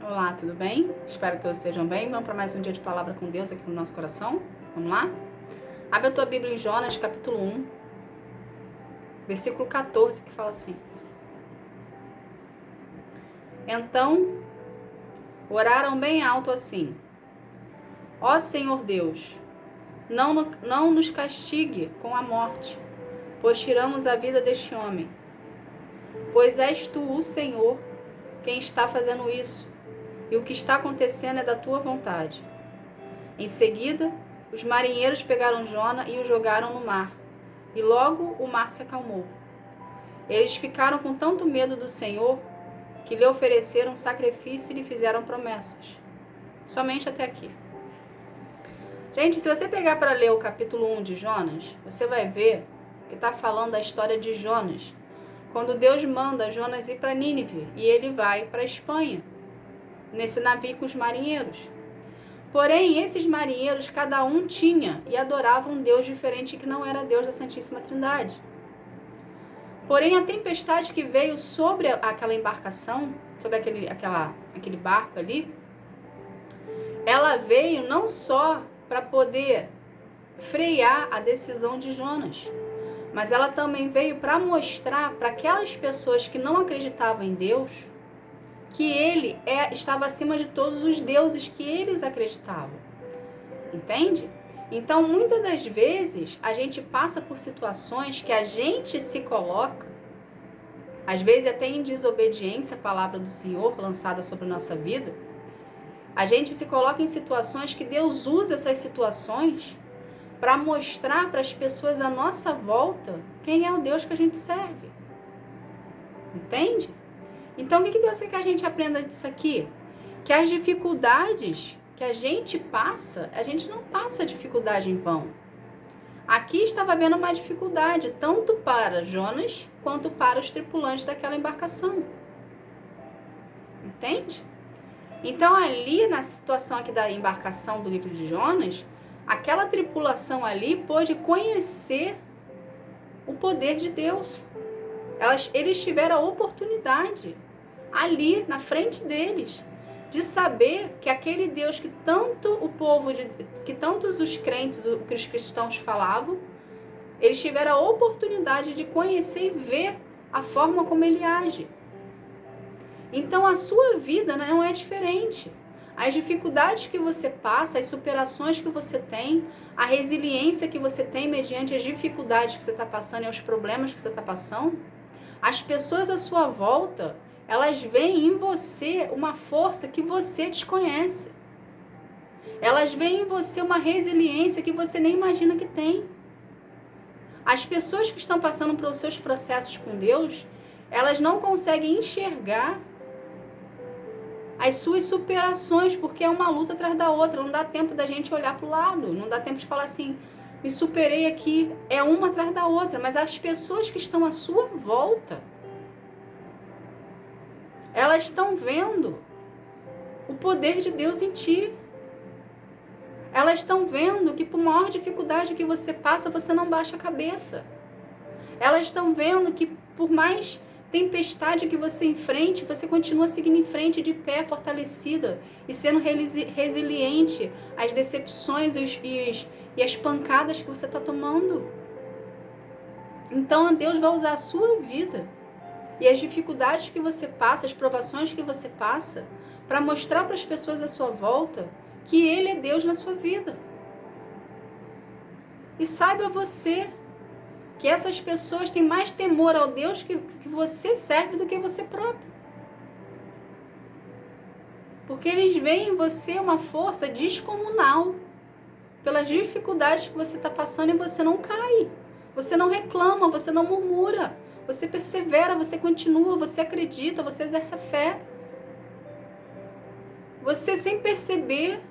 Olá, tudo bem? Espero que todos estejam bem. Vamos para mais um dia de palavra com Deus aqui no nosso coração? Vamos lá? Abre a tua Bíblia em Jonas, capítulo 1, versículo 14, que fala assim: Então, oraram bem alto assim: Ó Senhor Deus, não nos castigue com a morte, pois tiramos a vida deste homem. Pois és tu, o Senhor, quem está fazendo isso, e o que está acontecendo é da tua vontade. Em seguida, os marinheiros pegaram Jona e o jogaram no mar, e logo o mar se acalmou. Eles ficaram com tanto medo do Senhor que lhe ofereceram sacrifício e lhe fizeram promessas. Somente até aqui. Gente, se você pegar para ler o capítulo 1 de Jonas, você vai ver que está falando da história de Jonas, quando Deus manda Jonas ir para Nínive e ele vai para a Espanha, nesse navio com os marinheiros. Porém, esses marinheiros, cada um tinha e adorava um Deus diferente que não era Deus da Santíssima Trindade. Porém, a tempestade que veio sobre aquela embarcação, sobre aquele barco ali, ela veio não só para poder frear a decisão de Jonas, mas ela também veio para mostrar para aquelas pessoas que não acreditavam em Deus que ele estava acima de todos os deuses que eles acreditavam. Entende? Então, muitas das vezes, a gente passa por situações que a gente se coloca, às vezes até em desobediência à palavra do Senhor lançada sobre a nossa vida. A gente se coloca em situações que Deus usa essas situações para mostrar para as pessoas à nossa volta quem é o Deus que a gente serve. Entende? Então, o que Deus quer que a gente aprenda disso aqui? Que as dificuldades que a gente passa, a gente não passa dificuldade em vão. Aqui estava havendo uma dificuldade, tanto para Jonas, quanto para os tripulantes daquela embarcação. Entende? Então, ali na situação aqui da embarcação do livro de Jonas, aquela tripulação ali pôde conhecer o poder de Deus. Eles tiveram a oportunidade, ali na frente deles, de saber que aquele Deus que tanto o povo, que tantos os crentes, que os cristãos falavam, eles tiveram a oportunidade de conhecer e ver a forma como ele age. Então a sua vida não é diferente. As dificuldades que você passa, as superações que você tem, a resiliência que você tem mediante as dificuldades que você está passando e os problemas que você está passando, as pessoas à sua volta, elas veem em você uma força que você desconhece. Elas veem em você uma resiliência que você nem imagina que tem. As pessoas que estão passando pelos seus processos com Deus, elas não conseguem enxergar as suas superações, porque é uma luta atrás da outra. Não dá tempo da gente olhar para o lado, não dá tempo de falar assim, me superei aqui, é uma atrás da outra. Mas as pessoas que estão à sua volta, elas estão vendo o poder de Deus em ti. Elas estão vendo que por maior dificuldade que você passa, você não baixa a cabeça. Elas estão vendo que por mais tempestade que você enfrente, você continua seguindo em frente de pé, fortalecida e sendo resiliente às decepções e as pancadas que você está tomando. Então, Deus vai usar a sua vida e as dificuldades que você passa, as provações que você passa, para mostrar para as pessoas à sua volta que Ele é Deus na sua vida. E saiba você que essas pessoas têm mais temor ao Deus que você serve do que você próprio. Porque eles veem em você uma força descomunal pelas dificuldades que você está passando e você não cai. Você não reclama, você não murmura. Você persevera, você continua, você acredita, você exerce a fé. Você, sem perceber,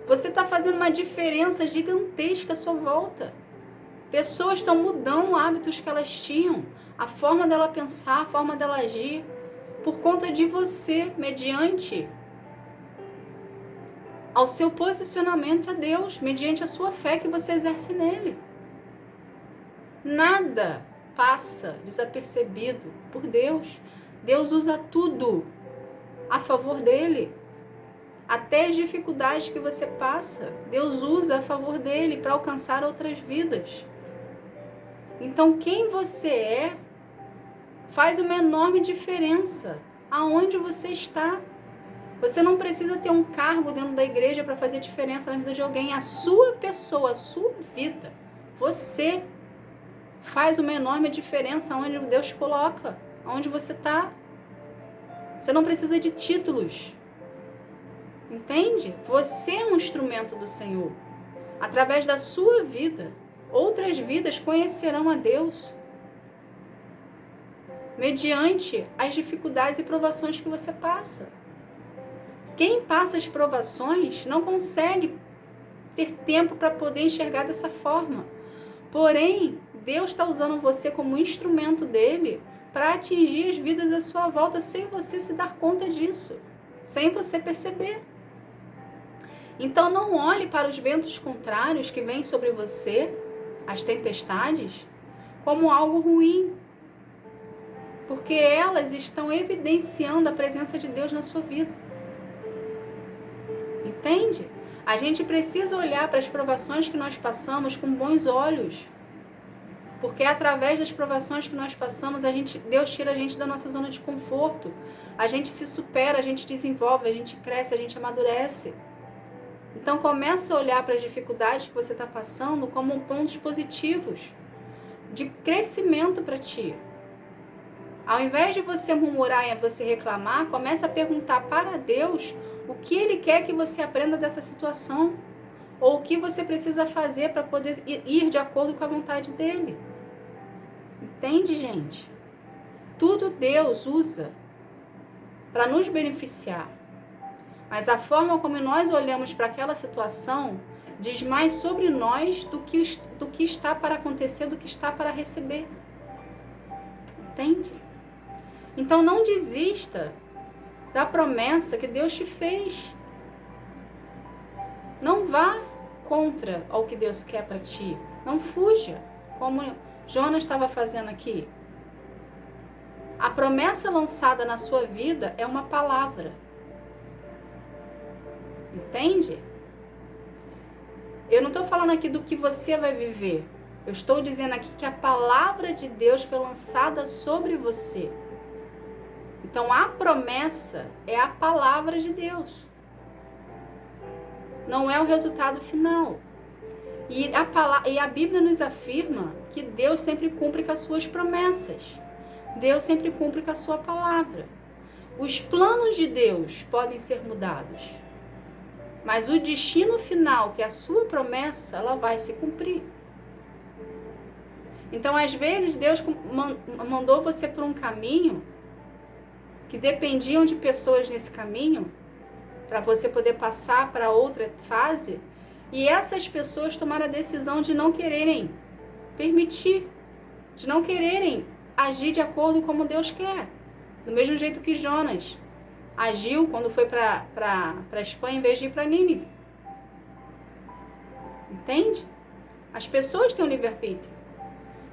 você está fazendo uma diferença gigantesca à sua volta. Pessoas estão mudando hábitos que elas tinham, a forma dela pensar, a forma dela agir, por conta de você, mediante ao seu posicionamento a Deus, mediante a sua fé que você exerce nele. Nada passa desapercebido por Deus. Deus usa tudo. a favor dele. Até as dificuldades que você passa, Deus usa a favor dele para alcançar outras vidas. Então, quem você é faz uma enorme diferença aonde você está. Você não precisa ter um cargo dentro da igreja para fazer diferença na vida de alguém. A sua pessoa, a sua vida, você faz uma enorme diferença aonde Deus te coloca, aonde você está. Você não precisa de títulos. Entende? Você é um instrumento do Senhor. Através da sua vida, outras vidas conhecerão a Deus. Mediante as dificuldades e provações que você passa. Quem passa as provações não consegue ter tempo para poder enxergar dessa forma. Porém, Deus está usando você como instrumento dele para atingir as vidas à sua volta sem você se dar conta disso, sem você perceber. Então não olhe para os ventos contrários que vêm sobre você, as tempestades, como algo ruim, porque elas estão evidenciando a presença de Deus na sua vida. Entende? A gente precisa olhar para as provações que nós passamos com bons olhos, porque através das provações que nós passamos, Deus tira a gente da nossa zona de conforto, a gente se supera, a gente desenvolve, a gente cresce, a gente amadurece. Então começa a olhar para as dificuldades que você está passando como pontos positivos de crescimento para ti. Ao invés de você murmurar e você reclamar, começa a perguntar para Deus o que Ele quer que você aprenda dessa situação, ou o que você precisa fazer para poder ir de acordo com a vontade dEle. Entende, gente? Tudo Deus usa para nos beneficiar. Mas a forma como nós olhamos para aquela situação diz mais sobre nós do que está para acontecer, do que está para receber. Entende? Então não desista da promessa que Deus te fez. Não vá contra o que Deus quer para ti. Não fuja, como Jonas estava fazendo aqui. A promessa lançada na sua vida é uma palavra. Entende? Eu não estou falando aqui do que você vai viver. Eu estou dizendo aqui que a palavra de Deus foi lançada sobre você. Então a promessa é a palavra de Deus. Não é o resultado final. E a Bíblia nos afirma que Deus sempre cumpre com as suas promessas. Deus sempre cumpre com a sua palavra. Os planos de Deus podem ser mudados. Mas o destino final, que é a sua promessa, ela vai se cumprir. Então, às vezes, Deus mandou você por um caminho que dependiam de pessoas nesse caminho, para você poder passar para outra fase, e essas pessoas tomaram a decisão de não quererem permitir, de não quererem agir de acordo como Deus quer. Do mesmo jeito que Jonas agiu quando foi para a Espanha em vez de ir para Nínive. Entende? As pessoas têm um livre-arbítrio.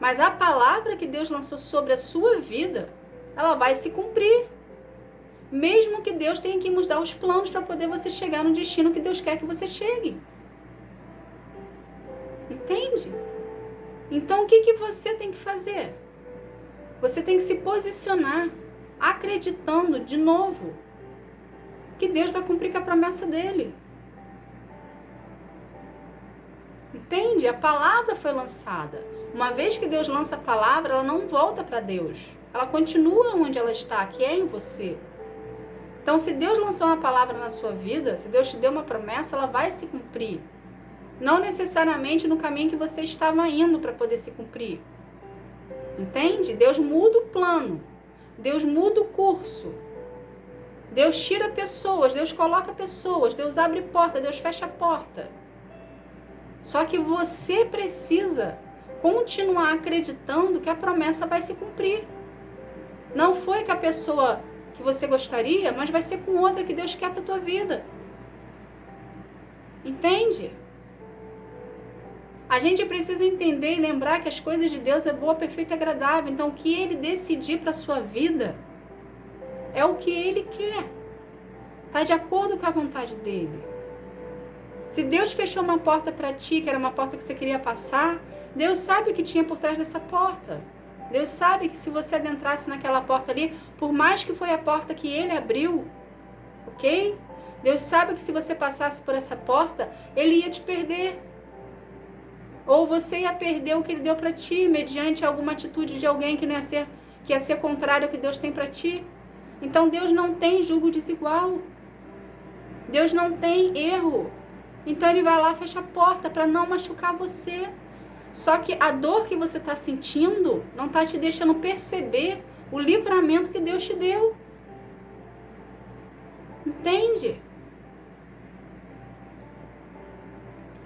Mas a palavra que Deus lançou sobre a sua vida, ela vai se cumprir. Mesmo que Deus tenha que mudar os planos para poder você chegar no destino que Deus quer que você chegue. Entende? Então o que você tem que fazer? Você tem que se posicionar, acreditando de novo que Deus vai cumprir com a promessa dele. Entende? A palavra foi lançada. Uma vez que Deus lança a palavra, ela não volta para Deus. Ela continua onde ela está, que é em você. Então, se Deus lançou uma palavra na sua vida, se Deus te deu uma promessa, ela vai se cumprir. Não necessariamente no caminho que você estava indo para poder se cumprir. Entende? Deus muda o plano. Deus muda o curso. Deus tira pessoas, Deus coloca pessoas, Deus abre porta, Deus fecha a porta. Só que você precisa continuar acreditando que a promessa vai se cumprir. Não foi com a pessoa que você gostaria, mas vai ser com outra que Deus quer para a tua vida. Entende? A gente precisa entender e lembrar que as coisas de Deus é boa, perfeita e agradável. Então, o que Ele decidir para a sua vida é o que Ele quer. Está de acordo com a vontade dele. Se Deus fechou uma porta para ti, que era uma porta que você queria passar, Deus sabe o que tinha por trás dessa porta. Deus sabe que se você adentrasse naquela porta ali, por mais que foi a porta que ele abriu, ok? Deus sabe que se você passasse por essa porta, ele ia te perder. Ou você ia perder o que ele deu para ti, mediante alguma atitude de alguém que ia ser contrário ao que Deus tem para ti. Então Deus não tem julgo desigual. Deus não tem erro. Então ele vai lá e fecha a porta para não machucar você. Só que a dor que você está sentindo não está te deixando perceber o livramento que Deus te deu. Entende?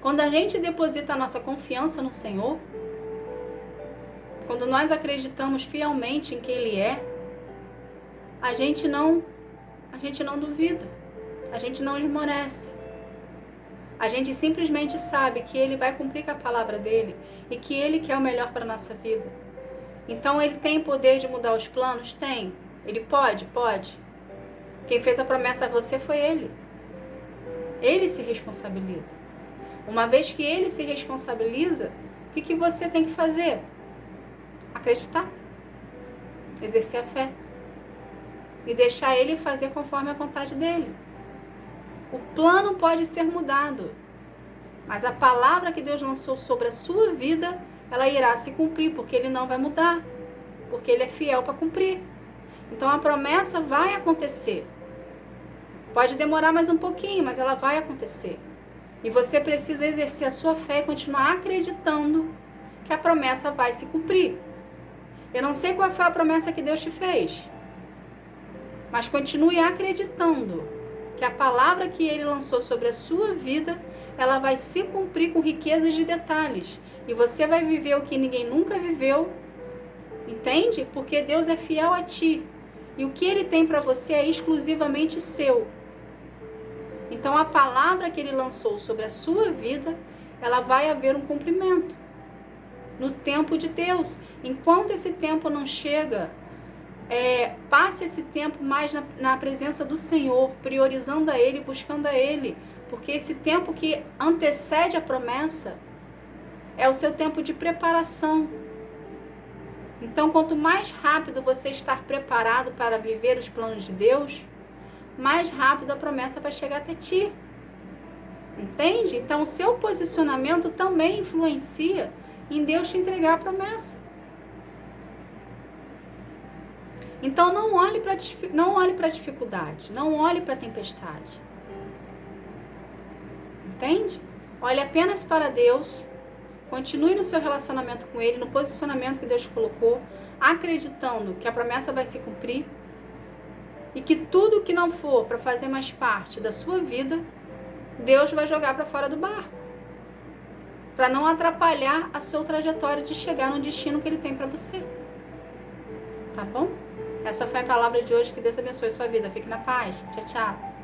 Quando a gente deposita a nossa confiança no Senhor, quando nós acreditamos fielmente em quem Ele é, a gente não duvida, a gente não esmorece. A gente simplesmente sabe que Ele vai cumprir com a palavra dEle e que Ele quer o melhor para a nossa vida. Então Ele tem poder de mudar os planos? Tem. Ele pode? Pode. Quem fez a promessa a você foi Ele. Ele se responsabiliza. Uma vez que Ele se responsabiliza, o que você tem que fazer? Acreditar. Exercer a fé. E deixar Ele fazer conforme a vontade dEle. O plano pode ser mudado, mas a palavra que Deus lançou sobre a sua vida, ela irá se cumprir, porque Ele não vai mudar, porque Ele é fiel para cumprir. Então a promessa vai acontecer. Pode demorar mais um pouquinho, mas ela vai acontecer. E você precisa exercer a sua fé e continuar acreditando que a promessa vai se cumprir. Eu não sei qual foi a promessa que Deus te fez, mas continue acreditando que a palavra que Ele lançou sobre a sua vida, ela vai se cumprir com riquezas de detalhes. E você vai viver o que ninguém nunca viveu, entende? Porque Deus é fiel a ti. E o que Ele tem para você é exclusivamente seu. Então a palavra que Ele lançou sobre a sua vida, ela vai haver um cumprimento. No tempo de Deus. Enquanto esse tempo não chega, passe esse tempo mais na presença do Senhor, priorizando a Ele, buscando a Ele, porque esse tempo que antecede a promessa é o seu tempo de preparação. Então, quanto mais rápido você estar preparado para viver os planos de Deus, mais rápido a promessa vai chegar até ti. Entende? Então, o seu posicionamento também influencia em Deus te entregar a promessa. Então não olhe para a dificuldade, não olhe para a tempestade. Entende? Olhe apenas para Deus, continue no seu relacionamento com Ele, no posicionamento que Deus te colocou, acreditando que a promessa vai se cumprir e que tudo que não for para fazer mais parte da sua vida, Deus vai jogar para fora do barco, para não atrapalhar a sua trajetória de chegar no destino que Ele tem para você. Tá bom? Essa foi a palavra de hoje. Que Deus abençoe a sua vida. Fique na paz. Tchau, tchau.